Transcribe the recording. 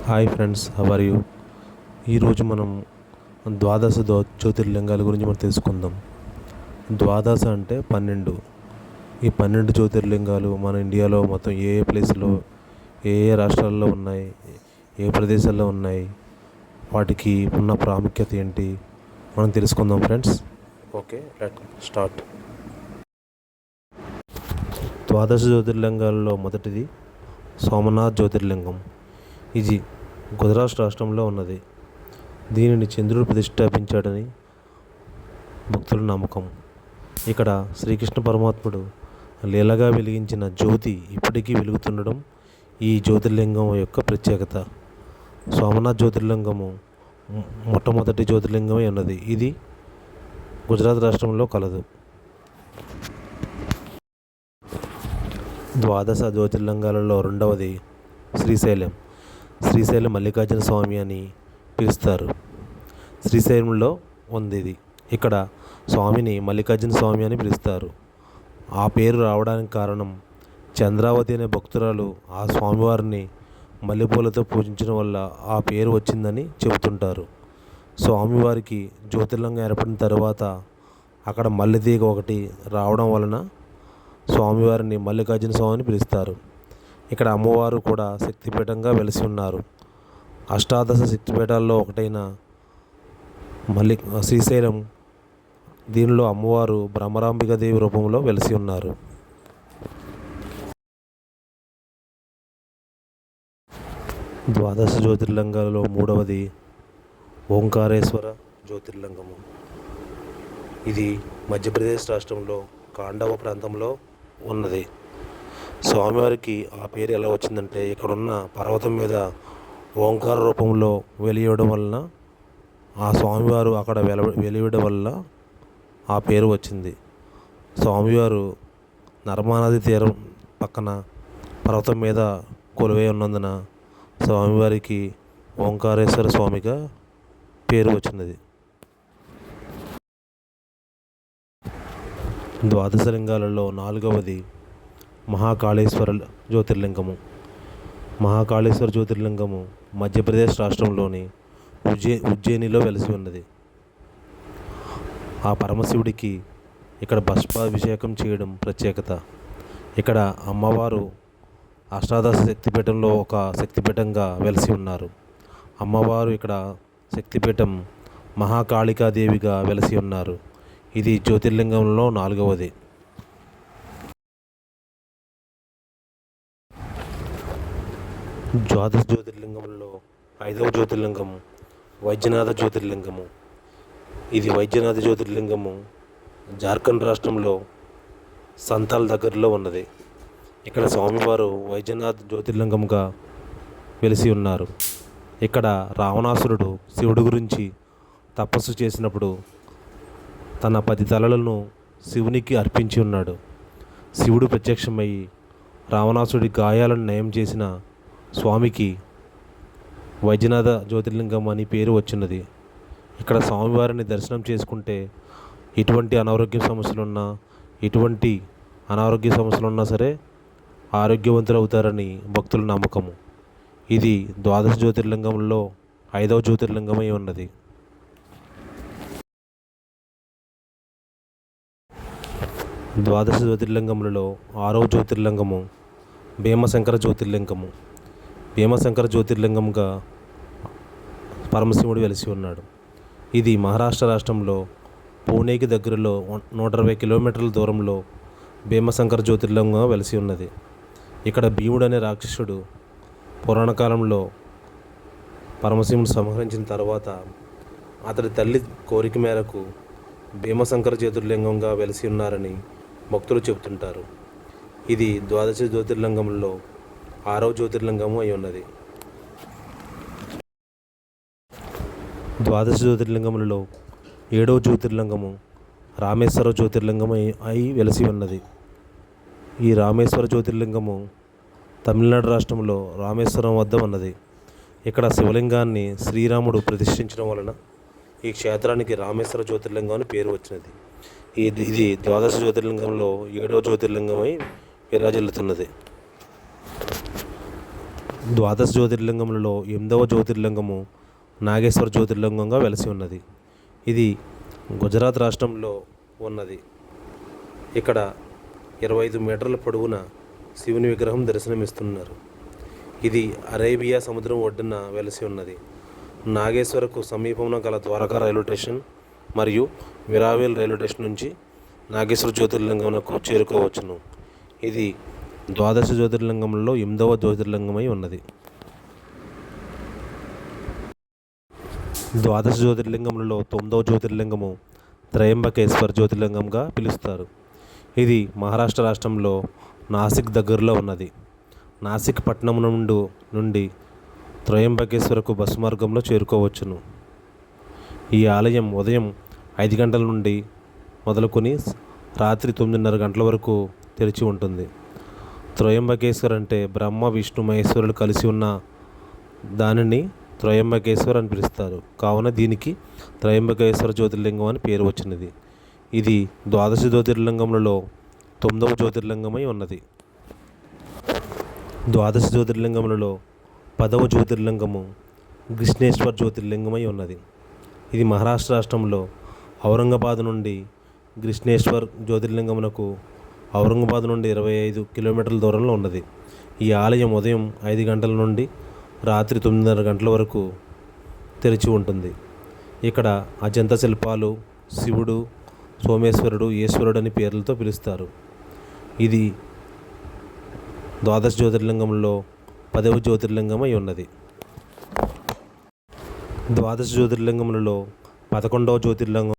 Hi friends, how are you? ఈరోజు మనం ద్వాదశ జ్యోతిర్లింగాల గురించి మనం తెలుసుకుందాం. ద్వాదశ అంటే 12. ఈ 12 జ్యోతిర్లింగాలు మన ఇండియాలో మొత్తం ఏ ప్లేస్లో ఏ రాష్ట్రాల్లో ఉన్నాయి, ఏ ప్రదేశాల్లో ఉన్నాయి, వాటికి ఉన్న ప్రాముఖ్యత ఏంటి మనం తెలుసుకుందాం ఫ్రెండ్స్. Okay, let start. ద్వాదశ జ్యోతిర్లింగాలలో మొదటిది సోమనాథ్ జ్యోతిర్లింగం. ఇది గుజరాత్ రాష్ట్రంలో ఉన్నది. దీనిని చంద్రుడు ప్రతిష్టాపించాడని భక్తుల నమ్మకం. ఇక్కడ శ్రీకృష్ణ పరమాత్ముడు లీలగా వెలిగించిన జ్యోతి ఇప్పటికీ వెలుగుతుండడం ఈ జ్యోతిర్లింగం యొక్క ప్రత్యేకత. సోమనాథ్ జ్యోతిర్లింగము మొట్టమొదటి జ్యోతిర్లింగమే ఉన్నది. ఇది గుజరాత్ రాష్ట్రంలో కలదు. ద్వాదశ జ్యోతిర్లింగాలలో రెండవది శ్రీశైలం. శ్రీశైలం మల్లికార్జున స్వామి అని పిలుస్తారు. శ్రీశైలంలో ఉంది ఇది. ఇక్కడ స్వామిని మల్లికార్జున స్వామి అని పిలుస్తారు. ఆ పేరు రావడానికి కారణం చంద్రావతి అనే భక్తురాలు ఆ స్వామివారిని మల్లెపూలతో పూజించడం వల్ల ఆ పేరు వచ్చిందని చెబుతుంటారు. స్వామివారికి జ్యోతిర్లింగం ఏర్పడిన తర్వాత అక్కడ మల్లెతీగ ఒకటి రావడం వలన స్వామివారిని మల్లికార్జున స్వామి అని పిలుస్తారు. ఇక్కడ అమ్మవారు కూడా శక్తిపీఠంగా వెలిసి ఉన్నారు. అష్టాదశ శక్తిపీఠాల్లో ఒకటైన శ్రీశైలం, దీనిలో అమ్మవారు బ్రహ్మరాంబికాదేవి రూపంలో వెలిసి ఉన్నారు. ద్వాదశ జ్యోతిర్లింగాలలో మూడవది ఓంకారేశ్వర జ్యోతిర్లింగము. ఇది మధ్యప్రదేశ్ రాష్ట్రంలో కాండవ ప్రాంతంలో ఉన్నది. స్వామివారికి ఆ పేరు ఎలా వచ్చిందంటే ఇక్కడున్న పర్వతం మీద ఓంకార రూపంలో వెలియడం వలన ఆ స్వామివారు అక్కడ వెలియడం వల్ల ఆ పేరు వచ్చింది. స్వామివారు నర్మదా తీరం పక్కన పర్వతం మీద కొలువై ఉన్నందున స్వామివారికి ఓంకారేశ్వర స్వామిగా పేరు వచ్చినది. ద్వాదశ లింగాలలో నాలుగవది మహాకాళేశ్వర జ్యోతిర్లింగము. మహాకాళేశ్వర జ్యోతిర్లింగము మధ్యప్రదేశ్ రాష్ట్రంలోని ఉజ్జయినిలో వెలిసి ఉన్నది. ఆ పరమశివుడికి ఇక్కడ భస్మాభిషేకం చేయడం ప్రత్యేకత. ఇక్కడ అమ్మవారు అష్టాదశ శక్తిపీఠంలో ఒక శక్తిపీఠంగా వెలిసి ఉన్నారు. అమ్మవారు ఇక్కడ శక్తిపీఠం మహాకాళికాదేవిగా వెలిసి ఉన్నారు. ఇది జ్యోతిర్లింగంలో నాలుగవది. ద్వాదశ జ్యోతిర్లింగంలో ఐదవ జ్యోతిర్లింగము వైద్యనాథ జ్యోతిర్లింగము. ఇది వైద్యనాథ జ్యోతిర్లింగము జార్ఖండ్ రాష్ట్రంలో సంతాల్ దగ్గరలో ఉన్నది. ఇక్కడ స్వామివారు వైద్యనాథ్ జ్యోతిర్లింగముగా వెలిసి ఉన్నారు. ఇక్కడ రావణాసురుడు శివుడి గురించి తపస్సు చేసినప్పుడు తన 10 తలలను శివునికి అర్పించి ఉన్నాడు. శివుడు ప్రత్యక్షమయ్యి రావణాసుడి గాయాలను నయం చేసిన స్వామికి వైద్యనాథ జ్యోతిర్లింగం అని పేరు వచ్చినది. ఇక్కడ స్వామివారిని దర్శనం చేసుకుంటే ఎటువంటి అనారోగ్య సమస్యలున్నా సరే ఆరోగ్యవంతులు అవుతారని భక్తుల నమ్మకము. ఇది ద్వాదశ జ్యోతిర్లింగంలో 5వ జ్యోతిర్లింగమై ఉన్నది. ద్వాదశ జ్యోతిర్లింగములలో 6వ జ్యోతిర్లింగము భీమశంకర జ్యోతిర్లింగము. భీమశంకర జ్యోతిర్లింగంగా పరమశివుడు వెలిసి ఉన్నాడు. ఇది మహారాష్ట్ర రాష్ట్రంలో పూణేకి దగ్గరలో 120 కిలోమీటర్ల దూరంలో భీమశంకర జ్యోతిర్లింగంగా వెలిసి ఉన్నది. ఇక్కడ భీముడు అనే రాక్షసుడు పురాణకాలంలో పరమశివుని సంహరించిన తర్వాత అతడి తల్లి కోరిక మేరకు భీమశంకర జ్యోతిర్లింగంగా వెలిసి ఉన్నారని భక్తులు చెబుతుంటారు. ఇది ద్వాదశ జ్యోతిర్లింగంలో 6వ జ్యోతిర్లింగము అయి ఉన్నది. ద్వాదశ జ్యోతిర్లింగములలో 7వ జ్యోతిర్లింగము రామేశ్వర జ్యోతిర్లింగం అయి వెలిసి ఉన్నది. ఈ రామేశ్వర జ్యోతిర్లింగము తమిళనాడు రాష్ట్రంలో రామేశ్వరం వద్ద ఉన్నది. ఇక్కడ శివలింగాన్ని శ్రీరాముడు ప్రతిష్ఠించడం వలన ఈ క్షేత్రానికి రామేశ్వర జ్యోతిర్లింగం అని పేరు వచ్చినది. ఇది ద్వాదశ జ్యోతిర్లింగంలో 7వ జ్యోతిర్లింగమై విరాజిల్లుతున్నది. ద్వాదశ జ్యోతిర్లింగములలో 8వ జ్యోతిర్లింగము నాగేశ్వర జ్యోతిర్లింగంగా వెలసి ఉన్నది. ఇది గుజరాత్ రాష్ట్రంలో ఉన్నది. ఇక్కడ 25 మీటర్ల పొడవున శివుని విగ్రహం దర్శనమిస్తున్నారు. ఇది అరేబియా సముద్రం ఒడ్డున వెలసి ఉన్నది. నాగేశ్వరకు సమీపంలో గల ద్వారకా రైల్వే స్టేషన్ మరియు విరావేల్ రైల్వే స్టేషన్ నుంచి నాగేశ్వర జ్యోతిర్లింగంకు చేరుకోవచ్చును. ఇది ద్వాదశ జ్యోతిర్లింగంలో 8వ జ్యోతిర్లింగమై ఉన్నది. ద్వాదశ జ్యోతిర్లింగములలో 9వ జ్యోతిర్లింగము త్రయంబకేశ్వర్ జ్యోతిర్లింగంగా పిలుస్తారు. ఇది మహారాష్ట్ర రాష్ట్రంలో నాసిక్ దగ్గరలో ఉన్నది. నాసిక్ పట్టణం నుండి త్రయంబకేశ్వరకు బస్సు మార్గంలో చేరుకోవచ్చును. ఈ ఆలయం ఉదయం 5 గంటల నుండి మొదలుకొని రాత్రి 9:30 గంటల వరకు తెరిచి ఉంటుంది. త్రయంబకేశ్వర్ అంటే బ్రహ్మ విష్ణు మహేశ్వరులు కలిసి ఉన్న దానిని త్రయంబకేశ్వర్ అని పిలుస్తారు. కావున దీనికి త్రయంబకేశ్వర జ్యోతిర్లింగం అని పేరు వచ్చినది. ఇది ద్వాదశ జ్యోతిర్లింగములలో 9వ జ్యోతిర్లింగమై ఉన్నది. ద్వాదశ జ్యోతిర్లింగములలో 10వ జ్యోతిర్లింగము కృష్ణేశ్వర్ జ్యోతిర్లింగమై ఉన్నది. ఇది మహారాష్ట్ర రాష్ట్రంలో ఔరంగాబాద్ నుండి కృష్ణేశ్వర్ జ్యోతిర్లింగమునకు ఔరంగాబాద్ నుండి 25 కిలోమీటర్ల దూరంలో ఉన్నది. ఈ ఆలయం ఉదయం 5 గంటల నుండి రాత్రి 9:30 గంటల వరకు తెరిచి ఉంటుంది. ఇక్కడ అజంతా శిల్పాలు, శివుడు, సోమేశ్వరుడు, ఈశ్వరుడు అని పేర్లతో పిలుస్తారు. ఇది ద్వాదశ జ్యోతిర్లింగంలో 10వ జ్యోతిర్లింగమై ఉన్నది. ద్వాదశ జ్యోతిర్లింగములలో 11వ జ్యోతిర్లింగం